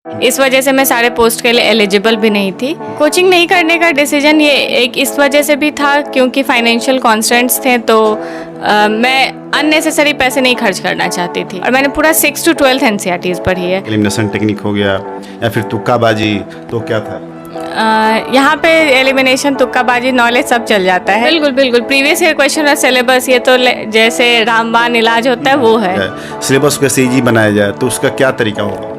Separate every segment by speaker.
Speaker 1: इस वजह से मैं सारे पोस्ट के लिए एलिजिबल भी नहीं थी। कोचिंग नहीं करने का डिसीजन ये एक इस वजह से भी था क्योंकि फाइनेंशियल कॉन्स्टेंट्स थे, तो मैं अननेसेसरी पैसे नहीं खर्च करना चाहती थी। और मैंने पूरा 6 to 12 NCERTs पढ़ी है।
Speaker 2: एलिमिनेशन टेक्निक हो गया या फिर तुक्काबाजी, तो क्या था?
Speaker 1: यहाँ पे एलिमिनेशन, तुक्काबाजी, नॉलेज सब चल जाता है। बिल्कुल बिल्कुल, प्रीवियस ईयर क्वेश्चन और सिलेबस, ये तो जैसे रामबाण इलाज होता है वो है।
Speaker 2: सिलेबस कैसे ईजी बनाया जाए, तो उसका क्या तरीका होगा?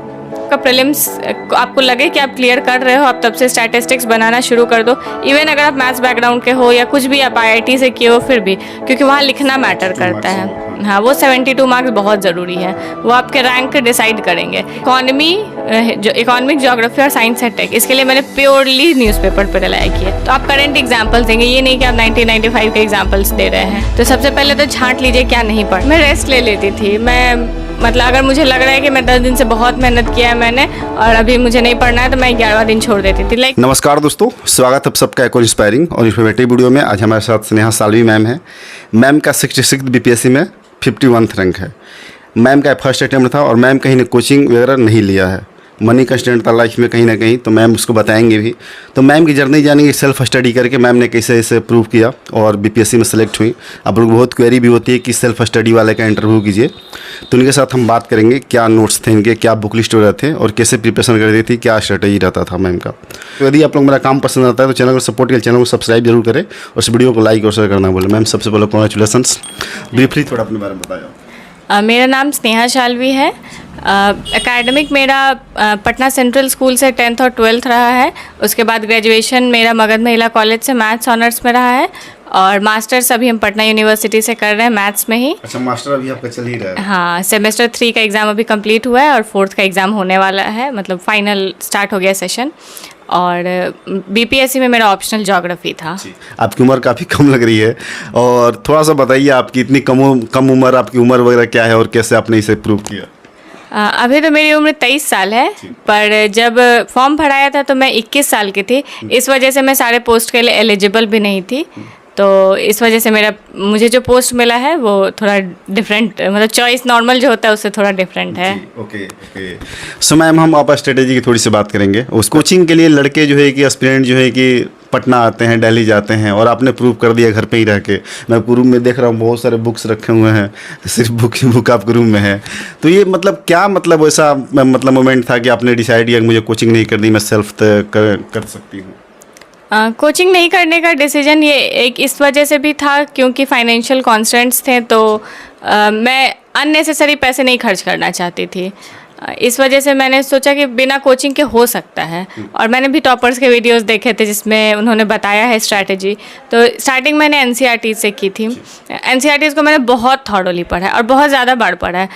Speaker 1: का प्रीलिम्स आपको लगे कि आप क्लियर कर रहे हो, आप तब से स्टैटिस्टिक्स बनाना शुरू कर दो। इवन अगर आप मैथ्स बैकग्राउंड के हो या कुछ भी आप IIT से किए हो, फिर भी क्योंकि वहाँ लिखना मैटर करता है। हाँ, वो 72 मार्क्स बहुत ज़रूरी है, वो आपके रैंक डिसाइड करेंगे। इकोनॉमिक, ज्योग्राफी और साइंस एंड टेक, इसके लिए मैंने प्योरली न्यूज़पेपर पर रिलाई किया। तो आप करंट एग्जाम्पल्स देंगे, ये नहीं कि आप 1995 के एग्जाम्पल्स दे रहे हैं। तो सबसे पहले तो छांट लीजिए क्या नहीं पढ़। मैं रेस्ट ले लेती थी। मतलब अगर मुझे लग रहा है कि मैं 10 दिन से बहुत मेहनत किया है मैंने और अभी मुझे नहीं पढ़ना है, तो मैं 11वां दिन छोड़ देती थी।
Speaker 2: नमस्कार दोस्तों, स्वागत है आप सबका एक और इंस्पायरिंग और इन्फॉर्मेटिव वीडियो में। आज हमारे साथ स्नेहा सालवी मैम है। मैम का 66 BPSC में 51 रैंक है। मैम का फर्स्ट अटेम्प्ट था और मैम कहीं ने कोचिंग वगैरह नहीं लिया है। मनी कंस्टेंट था लाइफ में कहीं ना कहीं, तो मैम उसको बताएंगे भी। तो मैम की जर्नी जानेंगे, सेल्फ स्टडी करके मैम ने कैसे इसे प्रूव किया और BPSC में सेलेक्ट हुई। आप लोग बहुत क्वेरी भी होती है कि सेल्फ स्टडी वाले का इंटरव्यू कीजिए, तो उनके साथ हम बात करेंगे क्या नोट्स थे इनके, क्या बुक लिस्ट वगैरह थे और कैसे प्रिपरेशन कर रही थी, क्या स्ट्रेटेजी रहता था मैम का। तो यदि आप लोग मेरा काम पसंद आता है तो चैनल को सपोर्ट के चैनल को सब्सक्राइब जरूर करें और इस वीडियो को लाइक और शेयर करना बोले। मैम सबसे पहले कॉन्ग्रेचुलेसन्स। ब्रीफली थोड़ा अपने बारे में बताया।
Speaker 1: मेरा नाम स्नेहा शालवी है। एकेडमिक मेरा पटना सेंट्रल स्कूल से 10th और 12th रहा है। उसके बाद ग्रेजुएशन मेरा मगध महिला कॉलेज से मैथ्स ऑनर्स में रहा है और मास्टर्स अभी हम पटना यूनिवर्सिटी से कर रहे हैं मैथ्स में ही।
Speaker 2: अच्छा, मास्टर अभी आपका चल ही रहा है?
Speaker 1: हाँ, सेमेस्टर 3 का एग्ज़ाम अभी कंप्लीट हुआ है और 4th का एग्ज़ाम होने वाला है, मतलब फाइनल स्टार्ट हो गया सेशन। और BPSC में मेरा ऑप्शनल ज्योग्राफी था।
Speaker 2: आपकी उम्र काफ़ी कम लग रही है और थोड़ा सा बताइए आपकी इतनी कम उम्र, आपकी उम्र वगैरह क्या है और कैसे आपने इसे प्रूव किया?
Speaker 1: अभी तो मेरी उम्र 23 साल है, पर जब फॉर्म भराया था तो मैं 21 साल की थी। इस वजह से मैं सारे पोस्ट के लिए एलिजिबल भी नहीं थी, तो इस वजह से मुझे जो पोस्ट मिला है वो थोड़ा डिफरेंट, मतलब चॉइस नॉर्मल जो होता है उससे थोड़ा डिफरेंट है।
Speaker 2: ओके। सो मैम, हम आप स्ट्रेटेजी की थोड़ी सी बात करेंगे। उस कोचिंग के लिए लड़के जो है कि एस्पिरेंट जो है कि पटना आते हैं, दिल्ली जाते हैं और आपने प्रूव कर दिया घर पे ही रह के। मैं रूम में देख रहा हूँ बहुत सारे बुक्स रखे हुए हैं, सिर्फ बुक आपके रूम में है। तो ये मतलब क्या, मतलब ऐसा मतलब मोमेंट था कि आपने डिसाइड किया कि मुझे कोचिंग नहीं करनी, मैं सेल्फ कर सकती हूँ?
Speaker 1: कोचिंग नहीं करने का डिसीजन ये एक इस वजह से भी था क्योंकि फाइनेंशियल कॉन्स्टेंट्स थे, तो मैं अननेसेसरी पैसे नहीं खर्च करना चाहती थी। इस वजह से मैंने सोचा कि बिना कोचिंग के हो सकता है। और मैंने भी टॉपर्स के वीडियोस देखे थे जिसमें उन्होंने बताया है स्ट्रैटेजी। तो स्टार्टिंग मैंने NCERT से की थी। NCERTs को मैंने बहुत थॉरोली पढ़ा है और बहुत ज़्यादा बार पढ़ा है।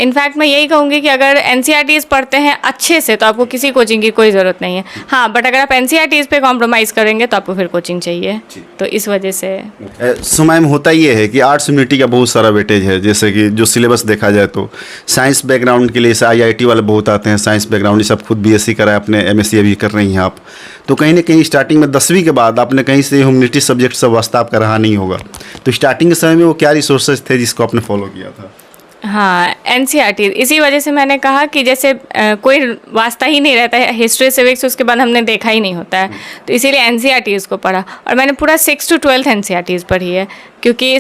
Speaker 1: इनफैक्ट मैं यही कहूँगी कि अगर NCERTs पढ़ते हैं अच्छे से तो आपको किसी कोचिंग की कोई ज़रूरत नहीं है। हाँ, बट अगर आप NCERTs पे कॉम्प्रोमाइज़ करेंगे तो आपको फिर कोचिंग चाहिए। तो इस वजह से
Speaker 2: सो मैम, होता ये है कि आर्ट्स यूनिटी का बहुत सारा वेटेज है। जैसे कि जो सिलेबस देखा जाए तो साइंस बैकग्राउंड के लिए IIT वाले बहुत आते हैं, साइंस बैकग्राउंड। सब खुद BSc करा है, अपने MSc अभी कर रही हैं आप। तो कहीं ना कहीं स्टार्टिंग में 10वीं के बाद आपने कहीं से ह्यूमैनिटी सब्जेक्ट सब वास्ता आपका रहा नहीं होगा। तो स्टार्टिंग के समय में वो क्या रिसोर्सेज थे जिसको आपने फॉलो किया था?
Speaker 1: हाँ, NCERT, इसी वजह से मैंने कहा कि जैसे कोई वास्ता ही नहीं रहता है हिस्ट्री सिविक्स, उसके बाद हमने देखा ही नहीं होता है, तो इसीलिए NCERTs को पढ़ा। और मैंने पूरा 6 to 12 NCERTs पढ़ी है क्योंकि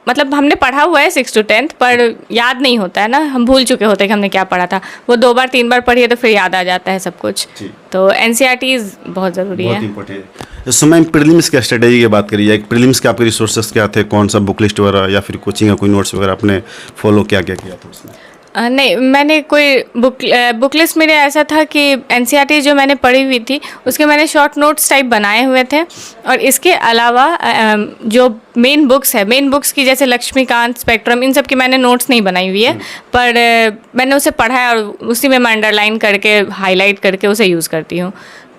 Speaker 1: मतलब हमने पढ़ा हुआ है 6 to 10th, पर याद नहीं होता है ना, हम भूल चुके होते हैं कि हमने क्या पढ़ा था। वो 2 बार 3 बार पढ़ी है तो फिर याद आ जाता है सब कुछ। तो NCERTs बहुत ज़रूरी है।
Speaker 2: सो मैम, प्रीलिम्स की स्ट्रेटेजी की बात करिए। प्रीलिम्स के आपके रिसोर्सेज क्या थे, कौन सा बुक लिस्ट वगैरह या फिर कोचिंग या कोई नोट्स वगैरह आपने फॉलो क्या किया था उसमें?
Speaker 1: नहीं, मैंने कोई बुक लिस्ट मेरे ऐसा था कि NCERT जो मैंने पढ़ी हुई थी उसके मैंने शॉर्ट नोट्स टाइप बनाए हुए थे। और इसके अलावा जो मेन बुक्स की जैसे लक्ष्मीकांत, स्पेक्ट्रम, इन सब की मैंने नोट्स नहीं बनाई हुई है, पर मैंने उसे पढ़ा है और उसी में मैं अंडरलाइन करके हाईलाइट करके उसे यूज़ करती हूँ।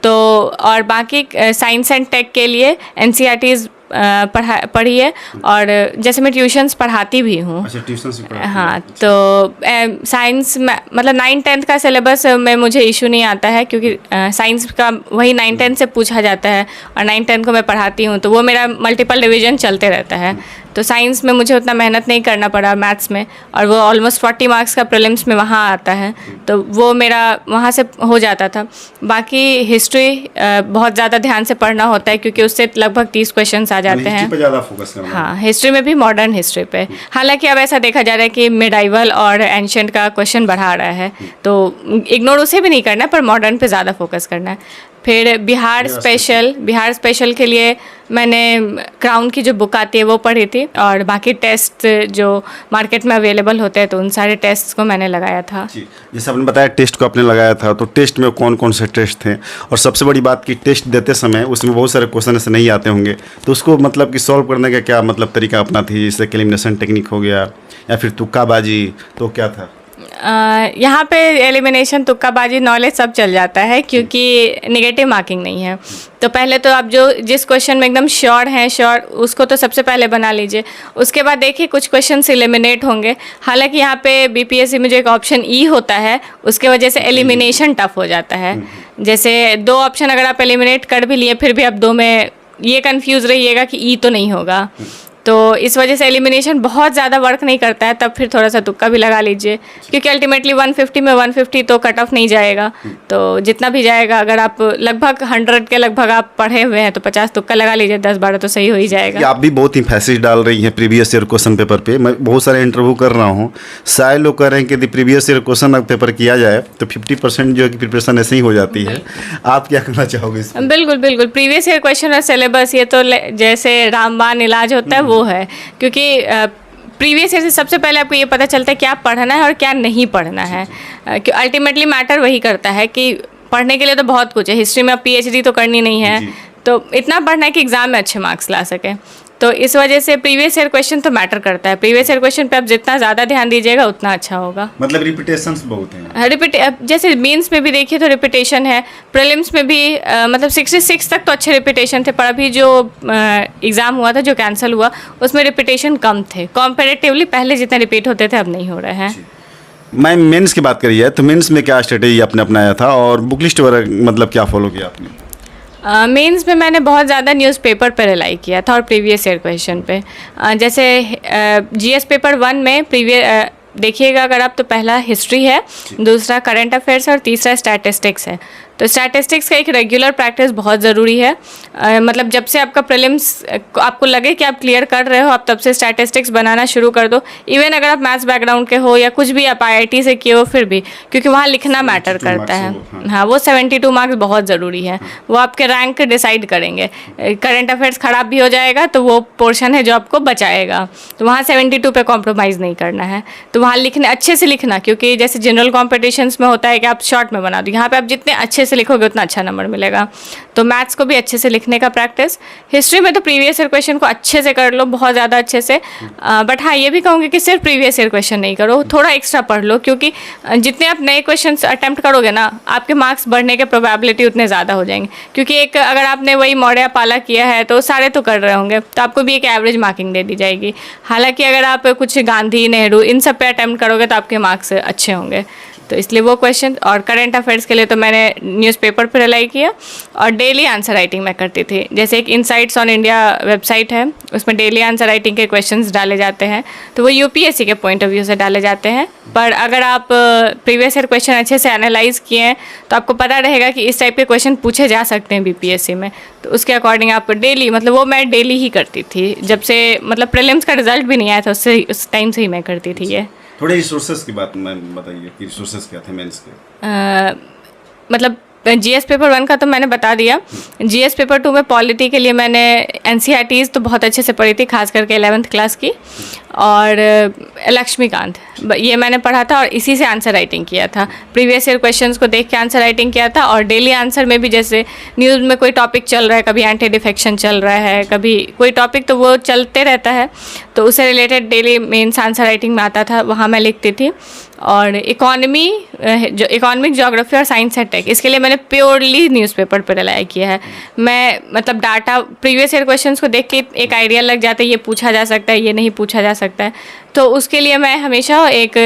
Speaker 1: तो और बाकी साइंस एंड टेक के लिए NCERTs पढ़ी है, और जैसे मैं ट्यूशन्स पढ़ाती भी हूँ।
Speaker 2: अच्छा, ट्यूशन से पढ़ाती हैं।
Speaker 1: हाँ, तो साइंस में मतलब 9-10 का सिलेबस में मुझे इशू नहीं आता है, क्योंकि साइंस का वही 9-10 से पूछा जाता है, और 9-10 को मैं पढ़ाती हूँ, तो वो मेरा मल्टीपल डिवीजन चलते रहता है। तो साइंस में मुझे उतना मेहनत नहीं करना पड़ा मैथ्स में, और वो ऑलमोस्ट 40 मार्क्स का प्रीलिम्स में वहाँ आता है, तो वो मेरा वहाँ से हो जाता था। बाकी हिस्ट्री बहुत ज़्यादा ध्यान से पढ़ना होता है, क्योंकि उससे लगभग 30 क्वेश्चंस आ जाते हैं।
Speaker 2: पे ज़्यादा फोकस करना।
Speaker 1: हाँ, हिस्ट्री में भी, मॉडर्न हिस्ट्री पे। हालांकि अब ऐसा देखा जा रहा है कि मिडाइवल और एंशिएंट का क्वेश्चन बढ़ा रहा है, तो इग्नोर उसे भी नहीं करना है, पर मॉडर्न पे ज़्यादा फोकस करना है। फिर बिहार स्पेशल के लिए मैंने क्राउन की जो बुक आती है वो पढ़ी थी, और बाकी टेस्ट जो मार्केट में अवेलेबल होते हैं, तो उन सारे टेस्ट को मैंने लगाया था।
Speaker 2: जी, जैसे आपने बताया टेस्ट को आपने लगाया था, तो टेस्ट में कौन कौन से टेस्ट थे, और सबसे बड़ी बात कि टेस्ट देते समय उसमें बहुत सारे क्वेश्चन ऐसे नहीं आते होंगे, तो उसको मतलब कि सॉल्व करने का क्या मतलब तरीका अपना थी, जैसे एलिमिनेशन टेक्निक हो गया या फिर तुक्काबाजी, तो क्या था?
Speaker 1: यहाँ पे एलिमिनेशन, तुक्काबाजी, नॉलेज सब चल जाता है, क्योंकि नेगेटिव मार्किंग नहीं है। तो पहले तो आप जिस क्वेश्चन में एकदम श्योर उसको तो सबसे पहले बना लीजिए। उसके बाद देखिए कुछ क्वेश्चन एलिमिनेट होंगे। हालांकि यहाँ पे बीपीएससी में जो एक ऑप्शन ई होता है, उसके वजह से एलिमिनेशन टफ हो जाता है। जैसे 2 ऑप्शन अगर आप एलिमिनेट कर भी लिए, फिर भी आप 2 में ये कंफ्यूज रहिएगा कि ई तो नहीं होगा, तो इस वजह से एलिमिनेशन बहुत ज़्यादा वर्क नहीं करता है। तब फिर थोड़ा सा तुक्का भी लगा लीजिए, क्योंकि अल्टीमेटली 150 में 150 तो कट ऑफ नहीं जाएगा, तो जितना भी जाएगा, अगर आप लगभग 100 के लगभग आप पढ़े हुए हैं, तो 50 तुक्का लगा लीजिए, 10-12 तो सही हो ही जाएगा।
Speaker 2: आप भी बहुत इम्फेसिस डाल रही हैं प्रीवियस ईयर क्वेश्चन पेपर पे। मैं बहुत सारे इंटरव्यू कर रहा हूँ, सारे लोग कह रहे हैं कि यदि प्रीवियस ईयर क्वेश्चन पेपर किया जाए तो 50% जो है कि प्रिपरेशन ऐसे ही हो जाती है। आप क्या कहना चाहोगे इस पर?
Speaker 1: बिल्कुल प्रीवियस ईयर क्वेश्चन और सिलेबस, ये तो जैसे रामबाण इलाज होता है वो है, क्योंकि प्रीवियस ईयर से सबसे पहले आपको ये पता चलता है क्या पढ़ना है और क्या नहीं पढ़ना है। अल्टीमेटली मैटर वही करता है कि पढ़ने के लिए तो बहुत कुछ है, हिस्ट्री में अब पीएचडी तो करनी नहीं है, तो इतना पढ़ना है कि एग्ज़ाम में अच्छे मार्क्स ला सके। तो इस वजह से प्रीवियस ईयर क्वेश्चन तो मैटर करता है। प्रीवियस ईयर क्वेश्चन पे आप जितना ज़्यादा ध्यान दीजिएगा उतना अच्छा होगा।
Speaker 2: मतलब रिपीटेशंस बहुत हैं।
Speaker 1: जैसे मेंस में भी देखिए तो रिपीटेशन है, प्रीलिम्स में भी मतलब 66 तक तो अच्छे रिपीटेशन थे, पर अभी जो एग्ज़ाम हुआ था, जो कैंसिल हुआ, उसमें रिपीटेशन कम थे कंपैरेटिवली। पहले जितने रिपीट होते थे अब नहीं हो रहे हैं।
Speaker 2: मैं मेंस की बात करी है, तो मेंस में क्या स्ट्रेटेजी आपने अपनाया था, और बुक लिस्ट वगैरह मतलब क्या फॉलो किया आपने?
Speaker 1: मेंस में मैंने बहुत ज़्यादा न्यूज़पेपर पर रिलाई किया था, और प्रीवियस ईयर क्वेश्चन पे। जैसे जीएस पेपर 1 में देखिएगा अगर आप, तो पहला हिस्ट्री है, दूसरा करंट अफेयर्स है, और तीसरा स्टैटिस्टिक्स है। तो स्टैटिस्टिक्स का एक रेगुलर प्रैक्टिस बहुत ज़रूरी है। मतलब जब से आपका प्रीलिम्स आपको लगे कि आप क्लियर कर रहे हो, आप तब से स्टैटिस्टिक्स बनाना शुरू कर दो। इवन अगर आप मैथ्स बैकग्राउंड के हो या कुछ भी आप आईआईटी से किए हो, फिर भी, क्योंकि वहाँ लिखना मैटर करता है। हाँ, वो 72 मार्क्स बहुत ज़रूरी है, वो आपके रैंक डिसाइड करेंगे। करंट अफेयर्स ख़राब भी हो जाएगा तो वो पोर्शन है जो आपको बचाएगा, तो वहाँ 72 पे कॉम्प्रोमाइज़ नहीं करना है। तो वहाँ लिखना, अच्छे से लिखना, क्योंकि जैसे जनरल कॉम्पिटिशन्स में होता है कि आप शॉर्ट में बना दो, यहाँ पे आप जितने अच्छे से लिखोगे उतना अच्छा नंबर मिलेगा। तो मैथ्स को भी अच्छे से लिखने का प्रैक्टिस। हिस्ट्री में तो प्रीवियस ईयर क्वेश्चन को अच्छे से कर लो, बहुत ज़्यादा अच्छे से। बट हाँ, ये भी कहूँगी कि सिर्फ प्रीवियस ईयर क्वेश्चन नहीं करो, थोड़ा एक्स्ट्रा पढ़ लो, क्योंकि जितने आप नए क्वेश्चन अटैम्प्ट करोगे ना, आपके मार्क्स बढ़ने के प्रोबेबिलिटी उतने ज़्यादा हो जाएंगे। क्योंकि एक अगर आपने वही मौर्य पाला किया है तो सारे तो कर रहे होंगे, तो आपको भी एक एवरेज मार्किंग दे दी जाएगी। हालांकि अगर आप कुछ गांधी, नेहरू, इन सब पे अटैम्प्ट करोगे तो आपके मार्क्स अच्छे होंगे। तो इसलिए वो क्वेश्चन, और करंट अफेयर्स के लिए तो मैंने न्यूज़पेपर पर रिलाई किया, और डेली आंसर राइटिंग मैं करती थी। जैसे एक इनसाइट्स ऑन इंडिया वेबसाइट है, उसमें डेली आंसर राइटिंग के क्वेश्चंस डाले जाते हैं, तो वो यूपीएससी के पॉइंट ऑफ व्यू से डाले जाते हैं। पर अगर आप प्रीवियस ईयर क्वेश्चन अच्छे से एनालाइज किए हैं तो आपको पता रहेगा कि इस टाइप के क्वेश्चन पूछे जा सकते हैं बीपीएससी में, तो उसके अकॉर्डिंग आप डेली, मतलब वो मैं डेली ही करती थी। जब से मतलब प्रीलिम्स का रिजल्ट भी नहीं आया था, उससे उस टाइम से ही मैं करती थी ये।
Speaker 2: थोड़े रिसोर्सेज की बात मैं बताइए कि रिसोर्सेज क्या थे मेंस के?
Speaker 1: मतलब जीएस पेपर 1 का तो मैंने बता दिया। जीएस पेपर 2 में पॉलिटी के लिए मैंने एनसीईआरटीज़ तो बहुत अच्छे से पढ़ी थी, खास करके 11th क्लास की, और लक्ष्मीकांत, ये मैंने पढ़ा था, और इसी से आंसर राइटिंग किया था। प्रीवियस ईयर क्वेश्चंस को देख के आंसर राइटिंग किया था, और डेली आंसर में भी जैसे न्यूज़ में कोई टॉपिक चल रहा है, कभी एंटी डिफेक्शन चल रहा है, कभी कोई टॉपिक, तो वो चलते रहता है, तो उससे related daily mains answer writing में आता था, वहाँ मैं लिखती थी। और इकोनॉमी, जो इकोनॉमिक, ज्योग्राफी और साइंस है टेक, इसके लिए मैंने प्योरली न्यूज़पेपर पर रिलाई किया है। मैं मतलब डाटा प्रीवियस ईयर क्वेश्चंस को देख के एक आइडिया लग जाता है ये पूछा जा सकता है, ये नहीं पूछा जा सकता है, तो उसके लिए मैं हमेशा एक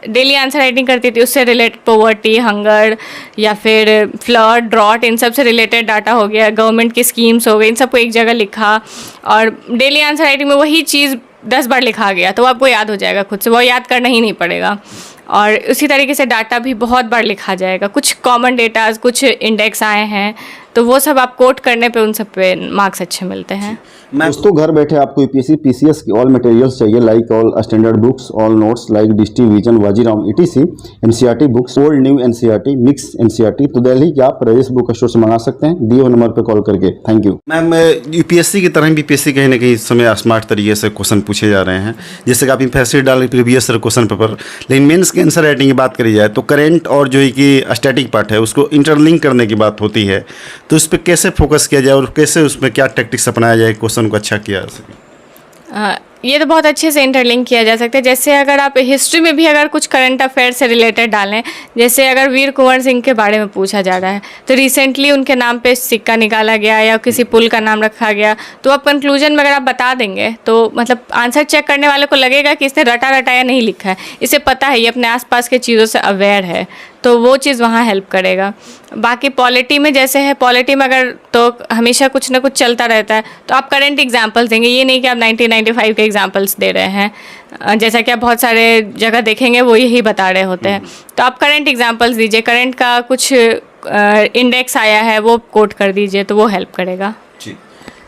Speaker 1: डेली आंसर राइटिंग करती थी। उससे रिलेटेड पॉवर्टी, हंगर या फिर फ्लड, ड्रॉट, इन सब से रिलेटेड डाटा हो गया, गवर्नमेंट की स्कीम्स हो गई, इन सबको एक जगह लिखा और डेली आंसर राइटिंग में वही चीज़ 10 बार लिखा गया तो आपको याद हो जाएगा खुद से, वो याद करना ही नहीं पड़ेगा। और उसी तरीके से डाटा भी बहुत बार लिखा जाएगा। कुछ कॉमन डेटाज, कुछ इंडेक्स आए हैं तो वो सब आप कोट करने पे उन सब पे मार्क्स अच्छे मिलते हैं।
Speaker 2: दोस्तों, घर बैठे आपको यूपीएससी पीसीएस की ऑल मटेरियल्स चाहिए, like all standard books, all notes like Drishti Vision, Vajiram, etc, NCERT books, old new NCERT, mix NCERT, तो दिल्ली के आप राजेश बुक स्टोर से मंगा सकते हैं दिए हुए नंबर पर कॉल करके। Thank you ma'am. यूपीएससी की तरह बीपीएससी कहीं ना कहीं इस समय स्मार्ट तरीके से क्वेश्चन पूछे जा रहे हैं, जैसे कि आप फैसिलिटी डाल प्रीवियस क्वेश्चन पेपर, लेकिन मेंस के आंसर राइटिंग की बात करी जाए तो करेंट और जो है कि स्टैटिक पार्ट है उसको इंटरलिंक करने की बात होती है, तो उस पर कैसे फोकस किया जाए और कैसे उसमें क्या टैक्टिक्स अपनाया जाए क्वेश्चन को अच्छा किया जा सके?
Speaker 1: ये तो बहुत अच्छे से इंटरलिंक किया जा सकता है। जैसे अगर आप हिस्ट्री में भी अगर कुछ करंट अफेयर से रिलेटेड डालें, जैसे अगर वीर कुंवर सिंह के बारे में पूछा जा रहा है तो रिसेंटली उनके नाम पे सिक्का निकाला गया या किसी पुल का नाम रखा गया, तो आप कंक्लूजन में अगर आप बता देंगे तो मतलब आंसर चेक करने वाले को लगेगा कि इसने रटा रटाया नहीं लिखा है, इसे पता है, ये अपने आसपास के चीज़ों से अवेयर है, तो वो चीज़ वहाँ हेल्प करेगा। बाकी पॉलिटी में जैसे है, पॉलिटी में अगर तो हमेशा कुछ ना कुछ चलता रहता है, तो आप करंट एग्जांपल्स देंगे, ये नहीं कि आप 1995 के एग्जांपल्स दे रहे हैं, जैसा कि आप बहुत सारे जगह देखेंगे वो यही बता रहे होते हैं। तो आप करंट एग्जांपल्स दीजिए, करंट का कुछ इंडेक्स आया है वो कोट कर दीजिए, तो वो हेल्प करेगा।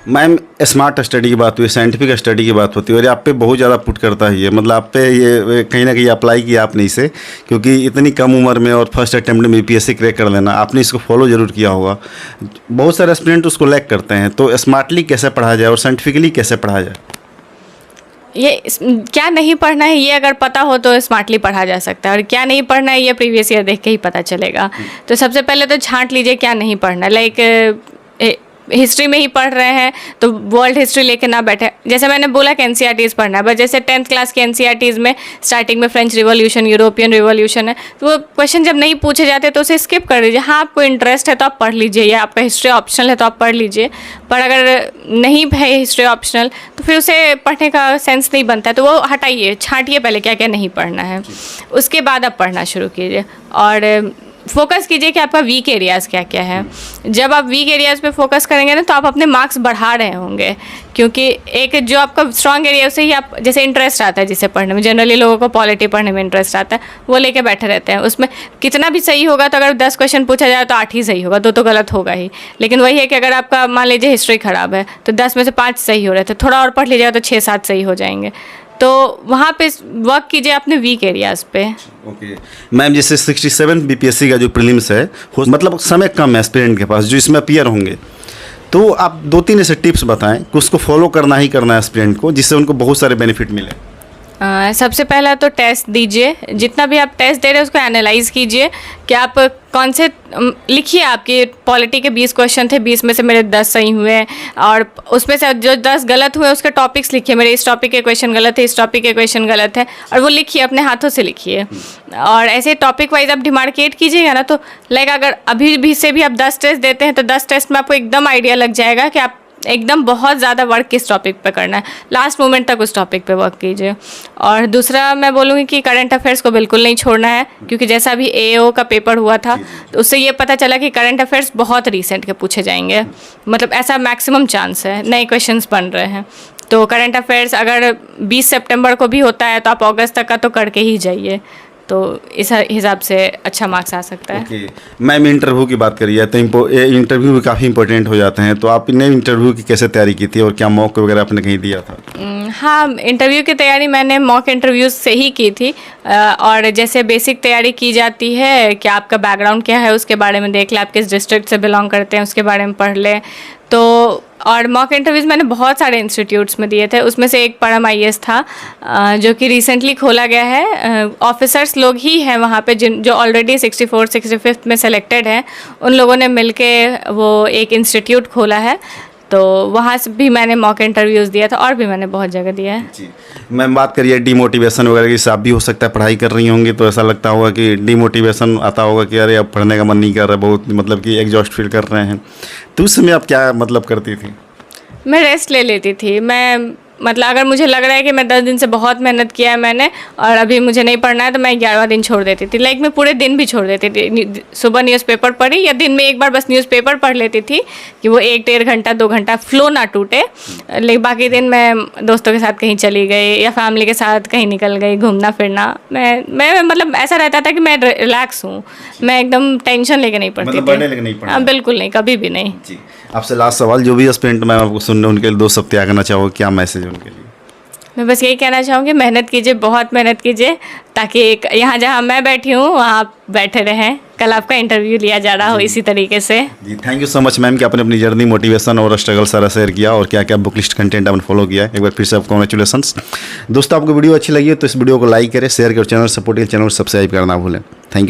Speaker 2: मैम, स्मार्ट स्टडी की बात हुई, साइंटिफिक स्टडी की बात होती है और ये आप पे बहुत ज़्यादा पुट करता है, ये मतलब आप पे ये कहीं ना कहीं अप्लाई किया आपने इसे, क्योंकि इतनी कम उम्र में और फर्स्ट अटेम्प्ट में यूपीएससी क्रैक कर लेना, आपने इसको फॉलो जरूर किया होगा। बहुत सारे स्टूडेंट उसको लैक करते हैं, तो स्मार्टली कैसे पढ़ा जाए और साइंटिफिकली कैसे पढ़ा जाए?
Speaker 1: ये क्या नहीं पढ़ना है ये अगर पता हो तो स्मार्टली पढ़ा जा सकता है, और क्या नहीं पढ़ना है ये प्रीवियस ईयर देख के ही पता चलेगा। तो सबसे पहले तो छांट लीजिए क्या नहीं पढ़ना। लाइक हिस्ट्री में ही पढ़ रहे हैं तो वर्ल्ड हिस्ट्री लेके ना बैठे। जैसे मैंने बोला कि एनसीईआरटीज़ पढ़ना है, बस जैसे 10th क्लास की एनसीईआरटीज़ में स्टार्टिंग में फ्रेंच रिवॉल्यूशन, यूरोपियन रिवॉल्यूशन है, तो वो क्वेश्चन जब नहीं पूछे जाते तो उसे स्किप कर दीजिए। हाँ, आपको इंटरेस्ट है तो आप पढ़ लीजिए, या आपका हिस्ट्री ऑप्शनल है तो आप पढ़ लीजिए, पर अगर नहीं है हिस्ट्री ऑप्शनल तो फिर उसे पढ़ने का सेंस नहीं बनता है, तो वो हटाइए, छांटिए पहले क्या क्या नहीं पढ़ना है, उसके बाद आप पढ़ना शुरू कीजिए। और फोकस कीजिए कि आपका वीक एरियाज़ क्या क्या है। जब आप वीक एरियाज़ पे फोकस करेंगे ना तो आप अपने मार्क्स बढ़ा रहे होंगे, क्योंकि एक जो आपका स्ट्रॉन्ग एरिया उससे ही आप, जैसे इंटरेस्ट आता है जिसे पढ़ने में, जनरली लोगों को पॉलिटी पढ़ने में इंटरेस्ट आता है, वो लेके बैठे रहते हैं। उसमें कितना भी सही होगा तो अगर 10 क्वेश्चन पूछा जाए तो 8 ही सही होगा, 2 तो गलत होगा ही। लेकिन वही है कि अगर आपका मान लीजिए हिस्ट्री ख़राब है तो 10 में से 5 सही हो रहे थे, थोड़ा और पढ़ लीजिएगा तो 6-7 सही हो जाएंगे। तो वहाँ पे वर्क कीजिए अपने वीक एरियाज़ पे।
Speaker 2: ओके मैम, जैसे 67 बीपीएससी का जो प्रीलिम्स है, मतलब समय कम है एस्पिरेंट के पास जो इसमें अपीयर होंगे, तो आप 2-3 ऐसे टिप्स बताएं कि उसको फॉलो करना ही करना है एस्पिरेंट को, जिससे उनको बहुत सारे बेनिफिट मिले।
Speaker 1: सबसे पहला तो टेस्ट दीजिए, जितना भी आप टेस्ट दे रहे हैं उसको एनालाइज कीजिए कि आप कौन से, लिखिए आपके पॉलिटी के 20 क्वेश्चन थे, 20 में से मेरे 10 सही हुए, और उसमें से जो 10 गलत हुए उसके टॉपिक्स लिखिए, मेरे इस टॉपिक के क्वेश्चन गलत है, इस टॉपिक के क्वेश्चन गलत है, और वो लिखिए, अपने हाथों से लिखिए। और ऐसे टॉपिक वाइज आप डिमार्केट कीजिएगा ना, तो लाइक अगर अभी भी से भी आप 10 टेस्ट देते हैं तो 10 टेस्ट में आपको एकदम आइडिया लग जाएगा कि आप एकदम बहुत ज़्यादा वर्क किस टॉपिक पे करना है, लास्ट मोमेंट तक उस टॉपिक पे वर्क कीजिए। और दूसरा मैं बोलूँगी कि करंट अफेयर्स को बिल्कुल नहीं छोड़ना है, क्योंकि जैसा अभी एओ का पेपर हुआ था तो उससे ये पता चला कि करंट अफेयर्स बहुत रीसेंट के पूछे जाएंगे, मतलब ऐसा मैक्सिमम चांस है, नए क्वेश्चंस बन रहे हैं। तो करंट अफेयर्स अगर 20 सितंबर को भी होता है तो आप अगस्त तक का तो करके ही जाइए, तो इस हिसाब से अच्छा मार्क्स आ सकता है।
Speaker 2: ओके मैम, इंटरव्यू की बात करिए तो इंटरव्यू भी काफ़ी इंपॉर्टेंट हो जाते हैं, तो आपने इंटरव्यू की कैसे तैयारी की थी और क्या मॉक वगैरह आपने कहीं दिया था?
Speaker 1: हाँ, इंटरव्यू की तैयारी मैंने मॉक इंटरव्यूज़ से ही की थी। और जैसे बेसिक तैयारी की जाती है कि आपका बैकग्राउंड क्या है उसके बारे में देख लें, आप किस डिस्ट्रिक्ट से बिलोंग करते हैं उसके बारे में पढ़ लें। तो और मॉक इंटरव्यूज़ मैंने बहुत सारे इंस्टीट्यूट्स में दिए थे, उसमें से एक परम आईएएस था जो कि रिसेंटली खोला गया है। ऑफिसर्स लोग ही हैं वहाँ पे जो ऑलरेडी 64, 65 में सेलेक्टेड हैं, उन लोगों ने मिलके वो एक इंस्टीट्यूट खोला है। तो वहाँ से भी मैंने मॉक इंटरव्यूज़ दिया था और भी मैंने बहुत जगह दिया है।
Speaker 2: जी मैम, बात करिए डीमोटिवेशन वगैरह की, आप भी हो सकता है पढ़ाई कर रही होंगी तो ऐसा लगता होगा कि डीमोटिवेशन आता होगा कि अरे अब पढ़ने का मन नहीं कर रहा, बहुत मतलब कि एग्जॉस्ट फील कर रहे हैं, तो उस समय आप क्या मतलब करती थी?
Speaker 1: मैं रेस्ट ले लेती थी। मैं मतलब अगर मुझे लग रहा है कि मैं 10 दिन से बहुत मेहनत किया है मैंने और अभी मुझे नहीं पढ़ना है तो मैं 11वां दिन छोड़ देती थी। लाइक मैं पूरे दिन भी छोड़ देती थी। सुबह न्यूज़पेपर पढ़ी या दिन में एक बार बस न्यूज़पेपर पढ़ लेती थी कि वो 1-1.5 घंटा 2 घंटा फ्लो ना टूटे। लेकिन बाकी दिन मैं दोस्तों के साथ कहीं चली गई या फैमिली के साथ कहीं निकल गई घूमना फिरना। मैं मतलब ऐसा रहता था कि मैं रिलैक्स हूँ, मैं एकदम टेंशन लेके नहीं पढ़ती
Speaker 2: मतलब पढ़ने लेके नहीं पढ़ना?
Speaker 1: हाँ बिल्कुल नहीं, कभी भी नहीं।
Speaker 2: जी आपसे लास्ट सवाल, जो भी एस्पिरेंट मैम आपको सुन रहे हैं उनके लिए 2 शब्द क्या कहना चाहोगे, क्या मैसेज है उनके लिए?
Speaker 1: मैं बस यही कहना चाहूँगी, मेहनत कीजिए, बहुत मेहनत कीजिए ताकि एक यहाँ जहाँ मैं बैठी हूँ वहाँ आप बैठे रहें, कल आपका इंटरव्यू लिया जा रहा हो इसी तरीके से।
Speaker 2: जी thank you so much ma'am कि आपने अपनी जर्नी, मोटिवेशन और स्ट्रगल सारा शेयर किया और क्या क्या बुक लिस्ट कंटेंट आपने फॉलो किया है। एक बार फिर से आपको कॉन्ग्रेचुलेसन्स। दोस्तों आपको वीडियो अच्छी लगी है तो इस वीडियो को लाइक करें, शेयर करें, चैनल सपोर्ट के चैनल को सब्सक्राइब करना भूलें। Thank you.